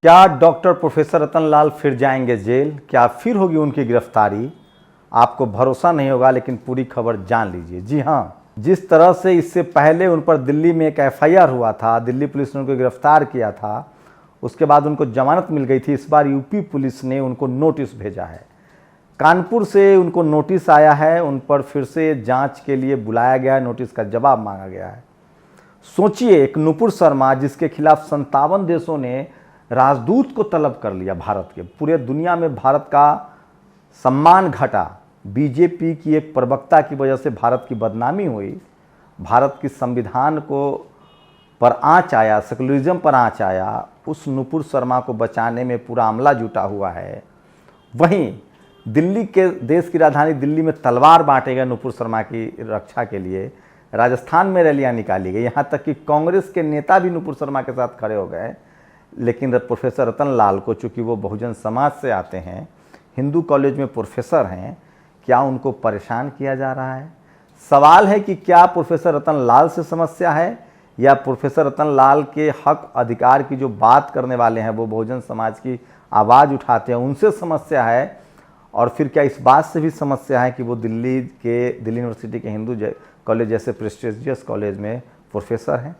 क्या doctor professor रतन लाल फिर जाएंगे जेल? क्या फिर होगी उनकी गिरफ्तारी? आपको भरोसा नहीं होगा, लेकिन पूरी खबर जान लीजिए। जी हाँ, जिस तरह से इससे पहले उन पर दिल्ली में एक एफआईआर हुआ था, दिल्ली पुलिस ने उनको गिरफ्तार किया था, उसके बाद उनको जमानत मिल गई थी। इस बार यूपी पुलिस ने उनको नोटिस भेजा है, कानपुर से उनको नोटिस आया है, उन पर फिर से जांच के लिए बुलाया गया है, नोटिस का जवाब मांगा गया है। सोचिए, एक नुपुर शर्मा जिसके खिलाफ 57 देशों ने राजदूत को तलब कर लिया, भारत के पूरे दुनिया में भारत का सम्मान घटा, बीजेपी की एक प्रवक्ता की वजह से भारत की बदनामी हुई, भारत की संविधान को पर आंच आया, सेकुलरिज्म पर आंच आया, उस नुपुर शर्मा को बचाने में पूरा अमला जुटा हुआ है। वहीं दिल्ली के देश की राजधानी दिल्ली में तलवार बांटे गए नुपुर शर्मा की रक्षा के लिए, राजस्थान में रैलियां निकाली गई, यहाँ तक कि कांग्रेस के नेता भी नुपुर शर्मा के साथ खड़े हो गए। लेकिन प्रोफेसर रतन लाल को, चूंकि वो बहुजन समाज से आते हैं, हिंदू कॉलेज में प्रोफेसर हैं, क्या उनको परेशान किया जा रहा है? सवाल है कि क्या प्रोफेसर रतन लाल से समस्या है, या प्रोफेसर रतन लाल के हक अधिकार की जो बात करने वाले हैं, वो बहुजन समाज की आवाज़ उठाते हैं, उनसे समस्या है? और फिर क्या इस बात से भी समस्या है कि वो दिल्ली यूनिवर्सिटी के हिंदू कॉलेज जैसे प्रेस्टिजियस कॉलेज में प्रोफेसर हैं?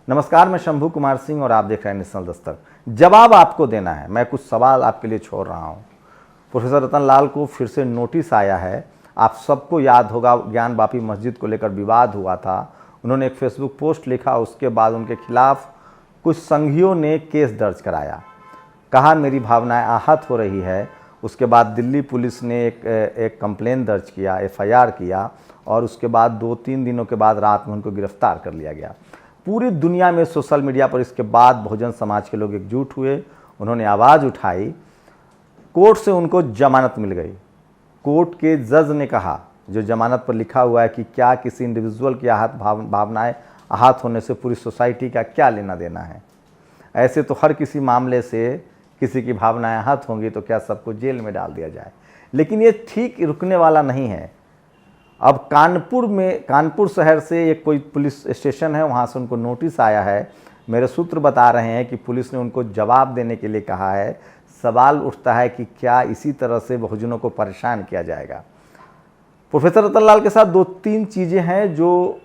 नमस्कार, मैं शंभू कुमार सिंह और आप देख रहे हैं नेशनल दस्तक। जवाब आपको देना है, मैं कुछ सवाल आपके लिए छोड़ रहा हूँ। प्रोफेसर रतन लाल को फिर से नोटिस आया है। आप सबको याद होगा, ज्ञान वापी मस्जिद को लेकर विवाद हुआ था, उन्होंने एक फेसबुक पोस्ट लिखा, उसके बाद उनके खिलाफ कुछ संघियों ने केस दर्ज कराया, कहा मेरी भावनाएं आहत हो रही है। उसके बाद दिल्ली पुलिस ने एक कंप्लेन दर्ज किया, एफआईआर किया, और उसके बाद 2-3 दिनों के बाद रात में उनको गिरफ्तार कर लिया गया। पूरी दुनिया में सोशल मीडिया पर इसके बाद बहुजन समाज के लोग एकजुट हुए, उन्होंने आवाज़ उठाई, कोर्ट से उनको जमानत मिल गई। कोर्ट के जज ने कहा, जो जमानत पर लिखा हुआ है कि क्या किसी इंडिविजुअल की भावनाएं आहत होने से पूरी सोसाइटी का क्या लेना देना है। ऐसे तो हर किसी मामले से किसी की भावनाएं आहत होंगी तो क्या सबको जेल में डाल दिया जाए। लेकिन ये ठीक रुकने वाला नहीं है। अब कानपुर शहर से एक कोई पुलिस स्टेशन है, वहाँ से उनको नोटिस आया है। मेरे सूत्र बता रहे हैं कि पुलिस ने उनको जवाब देने के लिए कहा है। सवाल उठता है कि क्या इसी तरह से बहुजनों को परेशान किया जाएगा? प्रोफेसर रतन लाल के साथ 2-3 चीज़ें हैं जो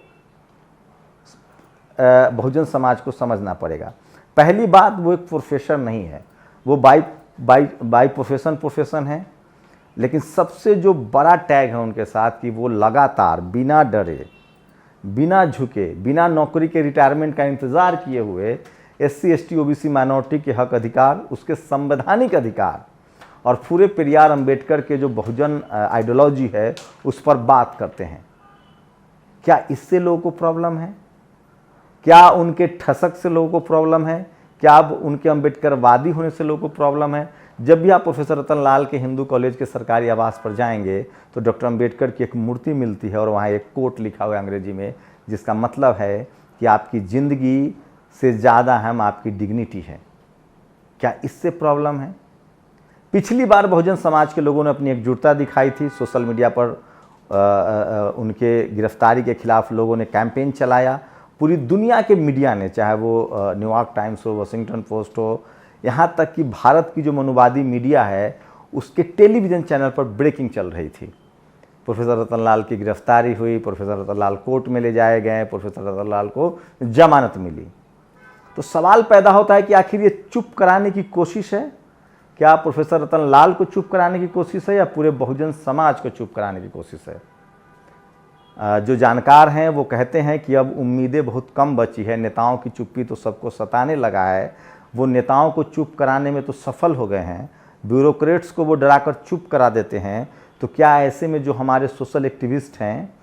बहुजन समाज को समझना पड़ेगा। पहली बात, वो एक प्रोफेसर नहीं है, वो बाई प्रोफेशन है। लेकिन सबसे जो बड़ा टैग है उनके साथ कि वो लगातार बिना डरे, बिना झुके, बिना नौकरी के रिटायरमेंट का इंतज़ार किए हुए SC ST OBC माइनॉरिटी के हक अधिकार, उसके संवैधानिक अधिकार और पूरे पेरियार अंबेडकर के जो बहुजन आइडियोलॉजी है उस पर बात करते हैं। क्या इससे लोगों को प्रॉब्लम है? क्या उनके ठसक से लोगों को प्रॉब्लम है? क्या अब उनके अंबेडकरवादी होने से लोगों को प्रॉब्लम है? जब भी आप प्रोफेसर रतन लाल के हिंदू कॉलेज के सरकारी आवास पर जाएंगे तो डॉक्टर अंबेडकर की एक मूर्ति मिलती है और वहाँ एक कोट लिखा हुआ है अंग्रेजी में, जिसका मतलब है कि आपकी ज़िंदगी से ज़्यादा अहम आपकी डिग्निटी है। क्या इससे प्रॉब्लम है? पिछली बार बहुजन समाज के लोगों ने अपनी एकजुटता दिखाई थी, सोशल मीडिया पर उनके गिरफ्तारी के खिलाफ लोगों ने कैंपेन चलाया। पूरी दुनिया के मीडिया ने, चाहे वो न्यूयॉर्क टाइम्स हो, वॉशिंगटन पोस्ट हो, यहाँ तक कि भारत की जो मनुवादी मीडिया है उसके टेलीविज़न चैनल पर ब्रेकिंग चल रही थी। प्रोफेसर रतन लाल की गिरफ्तारी हुई, प्रोफेसर रतन लाल कोर्ट में ले जाए गए, प्रोफेसर रतन लाल को जमानत मिली। तो सवाल पैदा होता है कि आखिर ये चुप कराने की कोशिश है? क्या प्रोफेसर रतन लाल को चुप कराने की कोशिश है या पूरे बहुजन समाज को चुप कराने की कोशिश है? जो जानकार हैं वो कहते हैं कि अब उम्मीदें बहुत कम बची है, नेताओं की चुप्पी तो सबको सताने लगा है। वो नेताओं को चुप कराने में तो सफल हो गए हैं, ब्यूरोक्रेट्स को वो डराकर चुप करा देते हैं। तो क्या ऐसे में जो हमारे सोशल एक्टिविस्ट हैं,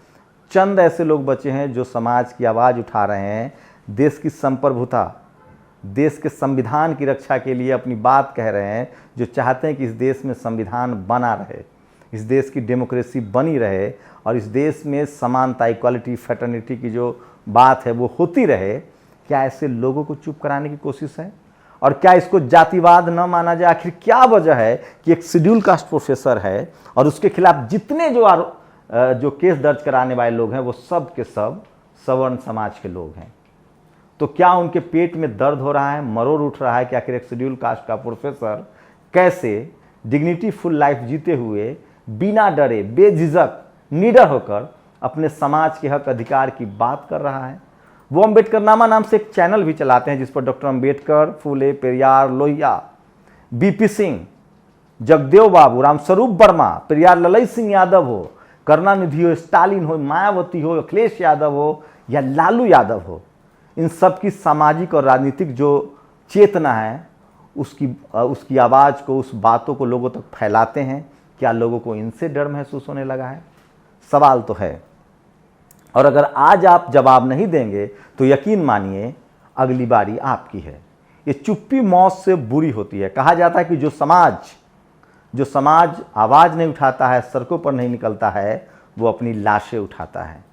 चंद ऐसे लोग बचे हैं जो समाज की आवाज़ उठा रहे हैं, देश की संप्रभुता, देश के संविधान की रक्षा के लिए अपनी बात कह रहे हैं, जो चाहते हैं कि इस देश में संविधान बना रहे, इस देश की डेमोक्रेसी बनी रहे और इस देश में समानता, इक्वालिटी, फ्रेटर्निटी की जो बात है वो होती रहे। क्या ऐसे लोगों को चुप कराने की कोशिश है? और क्या इसको जातिवाद न माना जाए? आखिर क्या वजह है कि एक शेड्यूल कास्ट प्रोफेसर है और उसके खिलाफ जितने जो केस दर्ज कराने वाले लोग हैं वो सब के सब सवर्ण समाज के लोग हैं? तो क्या उनके पेट में दर्द हो रहा है, मरोड़ उठ रहा है कि आखिर एक शेड्यूल कास्ट का प्रोफेसर कैसे डिग्निटी फुल लाइफ जीते हुए बिना डरे बेझिझक निडर होकर अपने समाज के हक अधिकार की बात कर रहा है। वो अम्बेडकरनामा नाम से एक चैनल भी चलाते हैं जिस पर डॉक्टर अम्बेडकर, फूले, पेरियार, लोहिया, बीपी सिंह, जगदेव बाबू, रामस्वरूप वर्मा, पेरियार ललई सिंह यादव हो, करुणानिधि हो, स्टालिन हो, मायावती हो, अखिलेश यादव हो या लालू यादव हो, इन सब की सामाजिक और राजनीतिक जो चेतना है उसकी आवाज़ को, उस बातों को लोगों तक फैलाते हैं। क्या लोगों को इनसे डर महसूस होने लगा है? सवाल तो है। और अगर आज आप जवाब नहीं देंगे तो यकीन मानिए अगली बारी आपकी है। ये चुप्पी मौत से बुरी होती है। कहा जाता है कि जो समाज आवाज़ नहीं उठाता है, सड़कों पर नहीं निकलता है, वो अपनी लाशें उठाता है।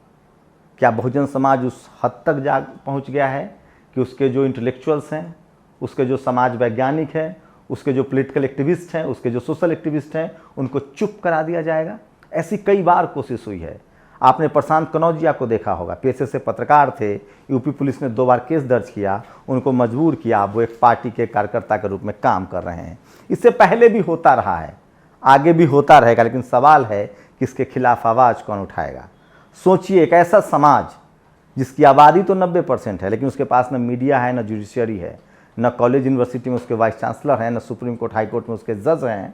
क्या बहुजन समाज उस हद तक पहुंच गया है कि उसके जो इंटेलेक्चुअल्स हैं, उसके जो समाज वैज्ञानिक हैं, उसके जो पॉलिटिकल एक्टिविस्ट हैं, उसके जो सोशल एक्टिविस्ट हैं, उनको चुप करा दिया जाएगा? ऐसी कई बार कोशिश हुई है। आपने प्रशांत कनौजिया को देखा होगा, पेशे से पत्रकार थे, यूपी पुलिस ने 2 बार केस दर्ज किया, उनको मजबूर किया, वो एक पार्टी के कार्यकर्ता के रूप में काम कर रहे हैं। इससे पहले भी होता रहा है, आगे भी होता रहेगा, लेकिन सवाल है कि इसके खिलाफ आवाज़ कौन उठाएगा। सोचिए, एक ऐसा समाज जिसकी आबादी तो 90% है, लेकिन उसके पास न मीडिया है, न जुडिशरी है, न कॉलेज यूनिवर्सिटी में उसके वाइस चांसलर हैं, न सुप्रीम कोर्ट हाई कोर्ट में उसके जज हैं,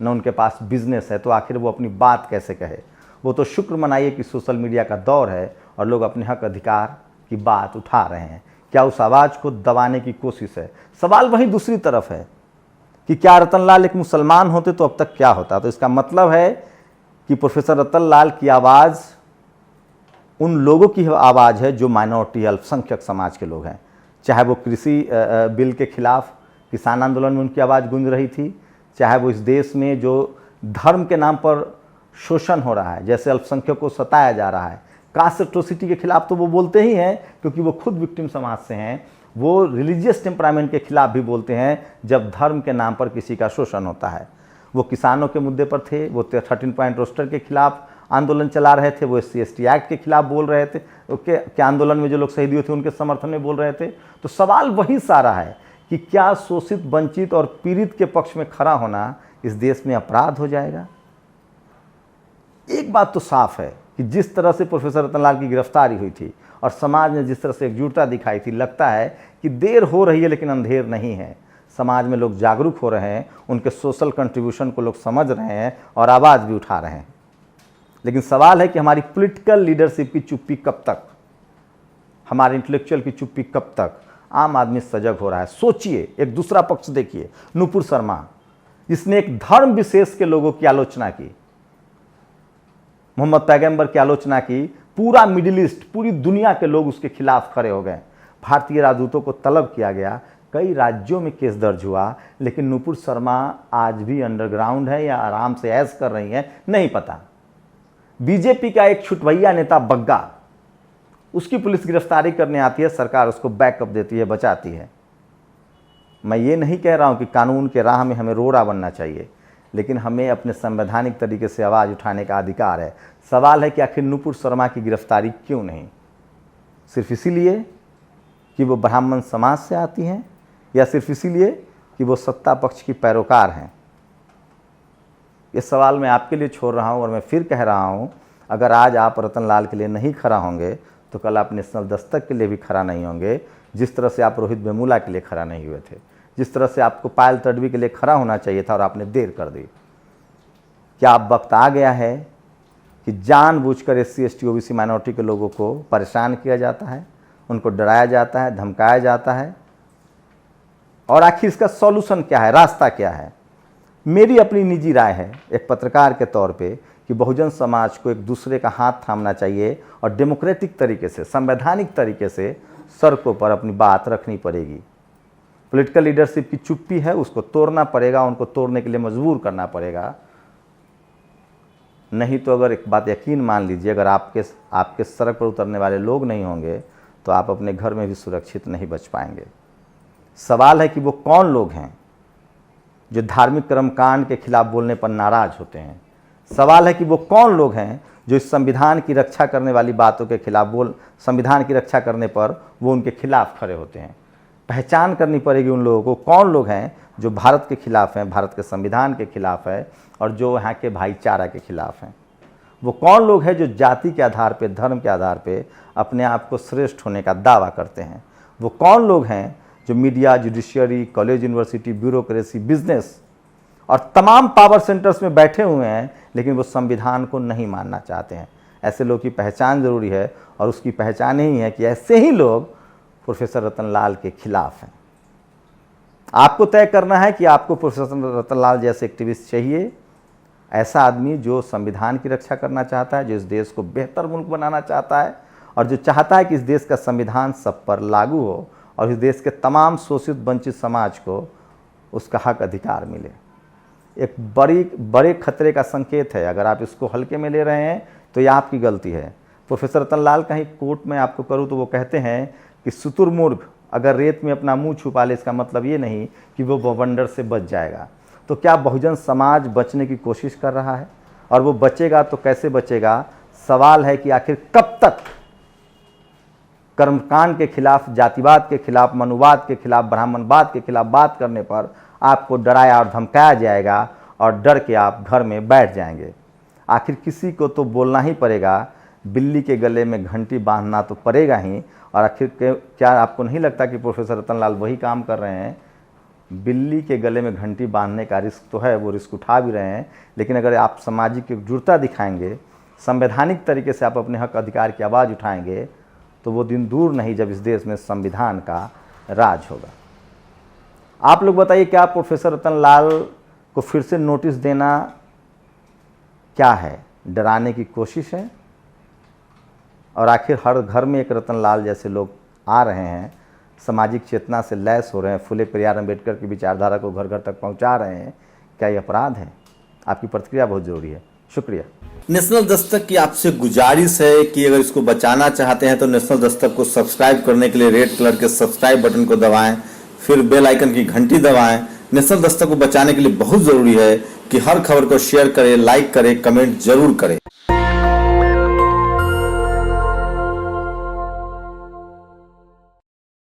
न उनके पास बिजनेस है, तो आखिर वो अपनी बात कैसे कहे? वो तो शुक्र मनाइए कि सोशल मीडिया का दौर है और लोग अपने हक अधिकार की बात उठा रहे हैं। क्या उस आवाज़ को दबाने की कोशिश है? सवाल वहीं दूसरी तरफ है कि क्या रतनलाल एक मुसलमान होते तो अब तक क्या होता? तो इसका मतलब है कि प्रोफेसर रतनलाल की आवाज़ उन लोगों की आवाज़ है जो माइनॉरिटी, अल्पसंख्यक समाज के लोग हैं। चाहे वो कृषि बिल के खिलाफ किसान आंदोलन में उनकी आवाज़ गूंज रही थी, चाहे वो इस देश में जो धर्म के नाम पर शोषण हो रहा है, जैसे अल्पसंख्यक को सताया जा रहा है, कास्ट एट्रोसिटी के खिलाफ तो वो बोलते ही हैं क्योंकि वो खुद विक्टिम समाज से हैं। वो रिलीजियस टेम्परामेंट के खिलाफ भी बोलते हैं जब धर्म के नाम पर किसी का शोषण होता है। वो किसानों के मुद्दे पर थे, वो 13 पॉइंट रोस्टर के खिलाफ आंदोलन चला रहे थे, वो SC/ST एक्ट के खिलाफ बोल रहे थे, के आंदोलन में जो लोग शहीद हुए थे उनके समर्थन में बोल रहे थे। तो सवाल वही सारा है कि क्या शोषित, वंचित और पीड़ित के पक्ष में खड़ा होना इस देश में अपराध हो जाएगा? एक बात तो साफ है कि जिस तरह से प्रोफेसर रतनलाल की गिरफ्तारी हुई थी और समाज ने जिस तरह से एकजुटता दिखाई थी, लगता है कि देर हो रही है लेकिन अंधेर नहीं है। समाज में लोग जागरूक हो रहे हैं, उनके सोशल कंट्रीब्यूशन को लोग समझ रहे हैं और आवाज़ भी उठा रहे हैं। लेकिन सवाल है कि हमारी पॉलिटिकल लीडरशिप की चुप्पी कब तक, हमारे इंटेलेक्चुअल की चुप्पी कब तक? आम आदमी सजग हो रहा है। सोचिए, एक दूसरा पक्ष देखिए, नुपुर शर्मा, जिसने एक धर्म विशेष के लोगों की आलोचना की, मोहम्मद पैगंबर की आलोचना की, पूरा मिडिल ईस्ट, पूरी दुनिया के लोग उसके खिलाफ खड़े हो गए। भारतीय राजदूतों को तलब किया गया, कई राज्यों में केस दर्ज हुआ, लेकिन नुपुर शर्मा आज भी अंडरग्राउंड है या आराम से ऐश कर रही है, नहीं पता। बीजेपी का एक छुटवैया नेता बग्गा, उसकी पुलिस गिरफ्तारी करने आती है, सरकार उसको बैकअप देती है, बचाती है। मैं ये नहीं कह रहा हूं कि कानून के राह में हमें रोड़ा बनना चाहिए, लेकिन हमें अपने संवैधानिक तरीके से आवाज़ उठाने का अधिकार है। सवाल है कि आखिर नुपुर शर्मा की गिरफ्तारी क्यों नहीं? सिर्फ इसीलिए कि वो ब्राह्मण समाज से आती हैं या सिर्फ इसीलिए कि वो सत्ता पक्ष की पैरोकार हैं? ये सवाल मैं आपके लिए छोड़ रहा हूँ और मैं फिर कह रहा हूँ, अगर आज आप रतनलाल के लिए नहीं खड़ा होंगे तो कल आप नेशनल दस्तक के लिए भी खड़ा नहीं होंगे। जिस तरह से आप रोहित वेमुला के लिए खड़ा नहीं हुए थे, जिस तरह से आपको पायल तडवी के लिए खड़ा होना चाहिए था और आपने देर कर दी। क्या अब वक्त आ गया है कि जानबूझकर SC/ST OBC माइनॉरिटी के लोगों को परेशान किया जाता है, उनको डराया जाता है, धमकाया जाता है? और आखिर इसका सॉल्यूशन क्या है, रास्ता क्या है? मेरी अपनी निजी राय है एक पत्रकार के तौर पे कि बहुजन समाज को एक दूसरे का हाथ थामना चाहिए और डेमोक्रेटिक तरीके से, संवैधानिक तरीके से सड़कों पर अपनी बात रखनी पड़ेगी। पॉलिटिकल लीडरशिप की चुप्पी है, उसको तोड़ना पड़ेगा, उनको तोड़ने के लिए मजबूर करना पड़ेगा। नहीं तो अगर एक बात यकीन मान लीजिए, अगर आपके सड़क पर उतरने वाले लोग नहीं होंगे तो आप अपने घर में भी सुरक्षित नहीं बच पाएंगे। सवाल है कि वो कौन लोग हैं जो धार्मिक कर्मकांड के खिलाफ बोलने पर नाराज होते हैं? सवाल है कि वो कौन लोग हैं जो इस संविधान की रक्षा करने वाली बातों के खिलाफ संविधान की रक्षा करने पर वो उनके खिलाफ खड़े होते हैं। पहचान करनी पड़ेगी उन लोगों को, कौन लोग हैं जो भारत के खिलाफ हैं, भारत के संविधान के खिलाफ है और जो यहाँ के भाईचारा के खिलाफ हैं। वो कौन लोग हैं जो जाति के आधार पे, धर्म के आधार पे अपने आप को श्रेष्ठ होने का दावा करते हैं। वो कौन लोग हैं जो media, judiciary, college, university, bureaucracy, business और तमाम पावर सेंटर्स में बैठे हुए हैं लेकिन वो संविधान को नहीं मानना चाहते हैं। ऐसे लोग की पहचान जरूरी है और उसकी पहचान यही है कि ऐसे ही लोग प्रोफेसर रतनलाल के खिलाफ हैं। आपको तय करना है कि आपको प्रोफेसर रतनलाल जैसे एक्टिविस्ट चाहिए, ऐसा आदमी जो संविधान की रक्षा करना चाहता है, जो इस देश को बेहतर मुल्क बनाना चाहता है और जो चाहता है कि इस देश का संविधान सब पर लागू हो और इस देश के तमाम शोषित वंचित समाज को उसका हक अधिकार मिले। एक बड़े खतरे का संकेत है। अगर आप इसको हल्के में ले रहे हैं तो यह आपकी गलती है। प्रोफेसर रतनलाल का ही कोट में आपको करूं तो वो कहते हैं कि शुतुरमुर्ग अगर रेत में अपना मुंह छुपा ले, इसका मतलब ये नहीं कि वो बवंडर से बच जाएगा। तो क्या बहुजन समाज बचने की कोशिश कर रहा है? और वो बचेगा तो कैसे बचेगा? सवाल है कि आखिर कब तक कर्मकांड के खिलाफ, जातिवाद के खिलाफ, मनुवाद के खिलाफ, ब्राह्मणवाद के खिलाफ बात करने पर आपको डराया और धमकाया जाएगा और डर के आप घर में बैठ जाएंगे। आखिर किसी को तो बोलना ही पड़ेगा, बिल्ली के गले में घंटी बांधना तो पड़ेगा ही। और आखिर क्या आपको नहीं लगता कि प्रोफेसर रतनलाल वही काम कर रहे हैं? बिल्ली के गले में घंटी बांधने का रिस्क तो है, वो रिस्क उठा भी रहे हैं, लेकिन अगर आप सामाजिक एकजुटता दिखाएंगे, संवैधानिक तरीके से आप अपने हक अधिकार की आवाज़ उठाएंगे तो वो दिन दूर नहीं जब इस देश में संविधान का राज होगा। आप लोग बताइए, क्या प्रोफेसर रतनलाल को फिर से नोटिस देना क्या है? डराने की कोशिश है? और आखिर हर घर में एक रतनलाल जैसे लोग आ रहे हैं, सामाजिक चेतना से लैस हो रहे हैं, फुले पेरियार अम्बेडकर की विचारधारा को घर घर तक पहुंचा रहे हैं, क्या ये अपराध है? आपकी प्रतिक्रिया बहुत जरूरी है। शुक्रिया। नेशनल दस्तक की आपसे गुजारिश है कि अगर इसको बचाना चाहते हैं तो नेशनल दस्तक को सब्सक्राइब करने के लिए रेड कलर के सब्सक्राइब बटन को दबाएं, फिर बेल आइकन की घंटी दबाएं। नेशनल दस्तक को बचाने के लिए बहुत जरूरी है कि हर खबर को शेयर करें, लाइक करें, कमेंट जरूर करें।